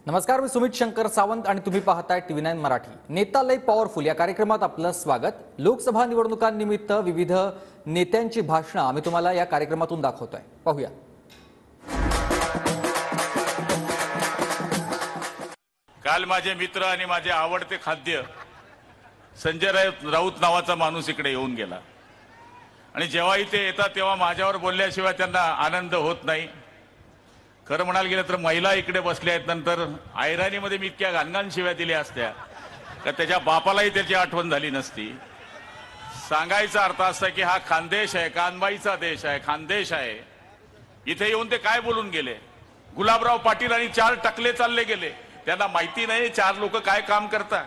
नमस्कार, मी सुमित शंकर सावंत आणि तुम्ही पाहताय TV9 मराठी। नेता लय पॉवरफुल या कार्यक्रमात आपलं स्वागत। लोकसभा निवडणुकांनिमित्त विविध नेत्यांची भाषणं आम्ही तुम्हाला या कार्यक्रमातून दाखवतोय। पाहूया। काल माझे मित्र आणि माझे आवडते खाद्य संजय राऊत नावाचा माणूस इकडे येऊन गेला आणि जेव्हा इथे येतात तेव्हा माझ्यावर बोलल्याशिवाय त्यांना आनंद होत नाही। खरं म्हणायला गेलं तर महिला इकडे बसल्या आहेत, नंतर ऐराणीमध्ये मी इतक्या घाणघाण शिव्या दिल्या असत्या का त्याच्या बापालाही त्याची आठवण झाली नसती। सांगायचा अर्थ असा की हा खानदेश आहे, कानबाईचा देश आहे, खानदेश आहे। इथे येऊन ते काय बोलून गेले? गुलाबराव पाटील आणि 4 टकले चालले गेले। त्यांना माहिती नाही 4 लोक काय काम करतात।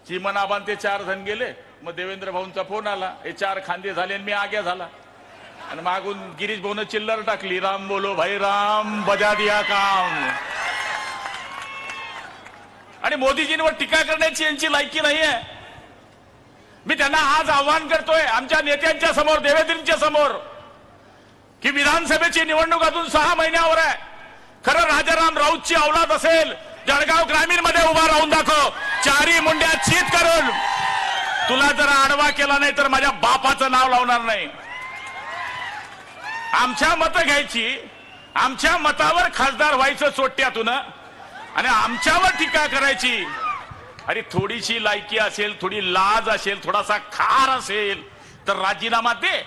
चिमन आबान ते 4 जण गेले, मग देवेंद्र भाऊंचा फोन आला, हे 4 खांदे झाले आणि मी आग्या झाला आणि मागून गिरीश भाऊन चिल्लर टाकली, राम बोलो भाई राम, बजा दिया काम। आणि मोदीजींवर टीका करण्याची यांची लायकी नाहीये। मी त्यांना आज आव्हान करतोय आमच्या नेत्यांच्या समोर, देवेंद्रजींच्या समोर, की विधानसभेची निवडणूक अजून 6 महिन्यावर आहे। खरं राजाराम राऊतची औलाद असेल, जळगाव ग्रामीण मध्ये उभा राहून दाखव, 4 मुंड्या चित करून तुला जर आडवा केला नाही तर माझ्या बापाचं नाव लावणार नाही। आमच्या मतं घ्यायची, आमच्या मतावर खासदार व्हायचं चोट्यातून आणि आमच्यावर टीका करायची। अरे थोडीशी लायकी असेल, थोडी लाज असेल, थोडासा खार असेल तर राजीनामा दे।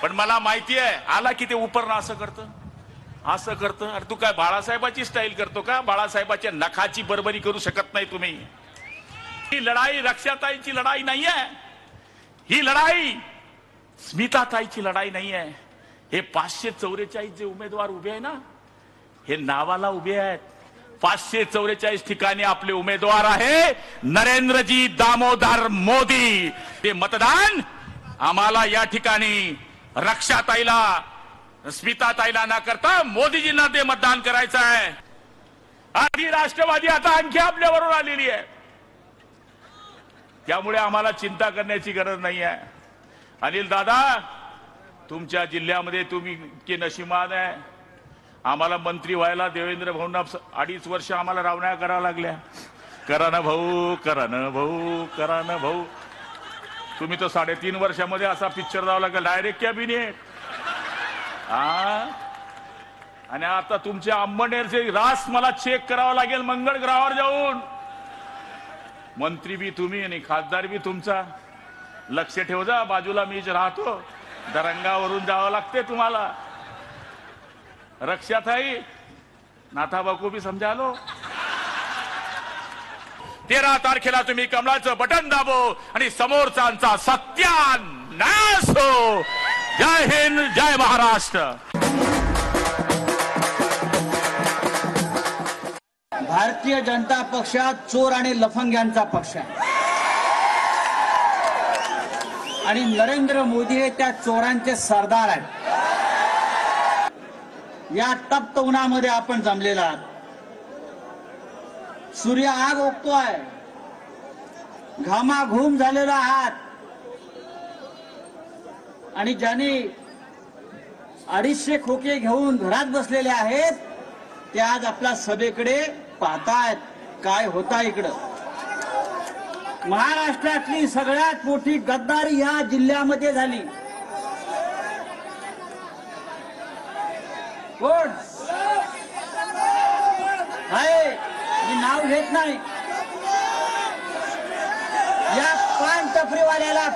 पण मला माहिती आहे आला की ते उपरनं असं करतं। अरे तू काय बाळासाहेबाची स्टाईल करतो का? बाळासाहेबाच्या नखाची बरबरी करू शकत नाही तुम्ही। ही लढाई रक्षाताईची लढाई नाहीये, ही लढाई स्मिताताईची लढाई नाहीये। हे 544 जे उमेदवार उभे आहे ना, हे नावाला उभे आहेत। 544 ठिकाणी आपले उमेदवार आहे नरेंद्रजी दामोदर मोदी। ते मतदान आम्हाला या ठिकाणी रक्षाताईला, स्मिताताईला न करता मोदीजींना ते मतदान करायचं आहे। आधी राष्ट्रवादी आता आणखी आपल्याबरोबर आलेली आहे, त्यामुळे आम्हाला चिंता करण्याची गरज नाही आहे। अनिल दादा, तुमच्या जिल्ह्यामध्ये तुम्ही इतके नशिबान आहे। आम्हाला मंत्री व्हायला देवेंद्र भाऊंना 2.5 वर्ष आम्हाला रावण्या कराव्या लागल्या। करा ना भाऊ, करा ना भाऊ, करा ना भाऊ। तुम्ही तर 3.5 वर्षामध्ये असा पिक्चर जावं लागला, डायरेक्ट कॅबिनेट। आणि आता तुमच्या अंबनेरचे रास मला चेक करावं लागेल मंगळ ग्रहावर जाऊन। मंत्री बी तुम्ही आणि खासदार बी तुमचा। लक्ष ठेव जा, बाजूला मीच राहतो, दरंगावरून जावं लागते तुम्हाला। रक्षाताई नाथाबा को भी समजा लो। 13 तारखेला तुम्ही कमळाचं बटन दाबो आणि समोरचा सत्यानाश हो। जय हिंद, जय महाराष्ट्र। भारतीय जनता पक्षात चोर आणि लफंग्यांचा पक्ष आहे आणि नरेंद्र मोदी हे त्या चोरांचे सरदार आहेत। या तप्त उन्हामध्ये आपण जमलेला आहात, सूर्य आग ओकतोय, घामाघूम झालेला आहात आणि ज्यांनी 250 खोके घेऊन घरात बसलेले आहेत ते आज आपल्या सभेकडे पाहतायत काय होता इकडं। महाराष्ट्रातली सगळ्यात मोठी गद्दारी या जिल्ह्यामध्ये झाली। कोण आहे? मी नाव घेत नाही। या पान टपरीवाल्याला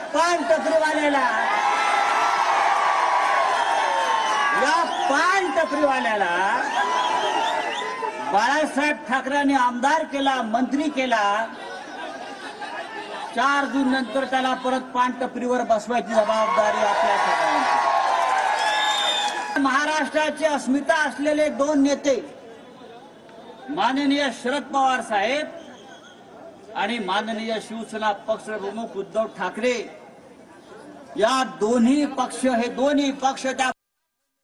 बाळासाहेब ठाकरेंनी आमदार केला, मंत्री केला। 4 जून नंतर त्याला परत पान टपरीवर बसवायची जबाबदारी आपल्या सगळ्यांची। महाराष्ट्राची अस्मिता असलेले 2 नेते, माननीय शरद पवार साहेब आणि माननीय शिवसेना पक्ष प्रमुख उद्धव ठाकरे, या दोन्ही पक्ष त्या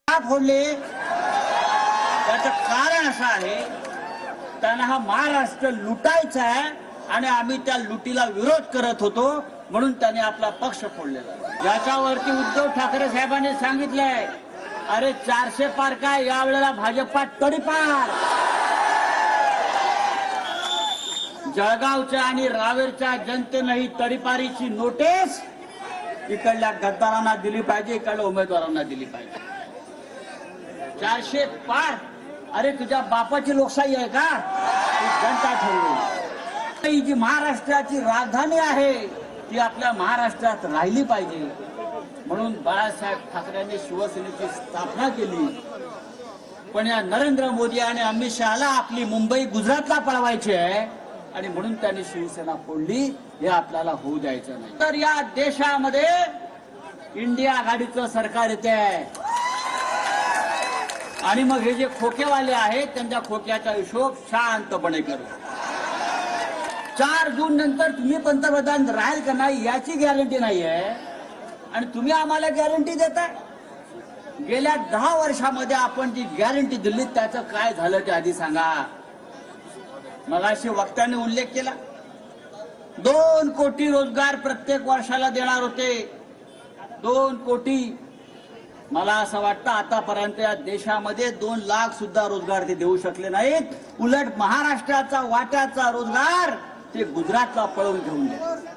फोडले। त्याचं कारण असं आहे, त्यांना हा महाराष्ट्र लुटायचा आहे आणि आम्ही त्या लुटीला विरोध करत होतो म्हणून त्यांनी आपला पक्ष फोडलेला। याच्यावरती उद्धव ठाकरे साहेबांनी सांगितलंय अरे 400 पार काय, यावेळेला भाजपा तडीपार. जळगावच्या आणि रावेरच्या जनतेनं ही तडीपारीची नोटीस इकडल्या गद्दारांना दिली पाहिजे, इकडल्या उमेदवारांना दिली पाहिजे. 400 पार. अरे तुझ्या बापाची लोकशाही आहे का? ती जनता ठरवली. ही जी महाराष्ट्राची राजधानी आहे ती आपल्या महाराष्ट्रात राहिली पाहिजे म्हणून बाळासाहेब ठाकरेंनी शिवसेनेची स्थापना केली. पण या नरेंद्र मोदी आणि अमित शहाला आपली मुंबई गुजरातला पळवायची आहे आणि म्हणून त्यांनी शिवसेना फोडली. हे आपल्याला होऊ द्यायचं नाही. तर या देशामध्ये इंडिया आघाडीचं सरकार येते आहे आणि मग हे जे खोकेवाले आहेत त्यांच्या खोक्याचा हिशोब शांतपणे करू. 4 जून नंतर तुम्ही पंतप्रधान राहील का नाही याची गॅरंटी नाही आहे आणि तुम्ही आम्हाला गॅरंटी देताय. गेल्या 10 वर्षामध्ये आपण जी गॅरंटी दिली त्याचं काय झालं ते आधी सांगा. मगाशी वक्त्याने उल्लेख केला 2 कोटी रोजगार प्रत्येक वर्षाला देणार होते. 2 कोटी. मला असं वाटतं आतापर्यंत या देशामध्ये 2 लाख सुद्धा रोजगार ते देऊ शकले नाहीत. उलट महाराष्ट्राचा वाट्याचा रोजगार ते गुजरातला पळवून घेऊन गेले.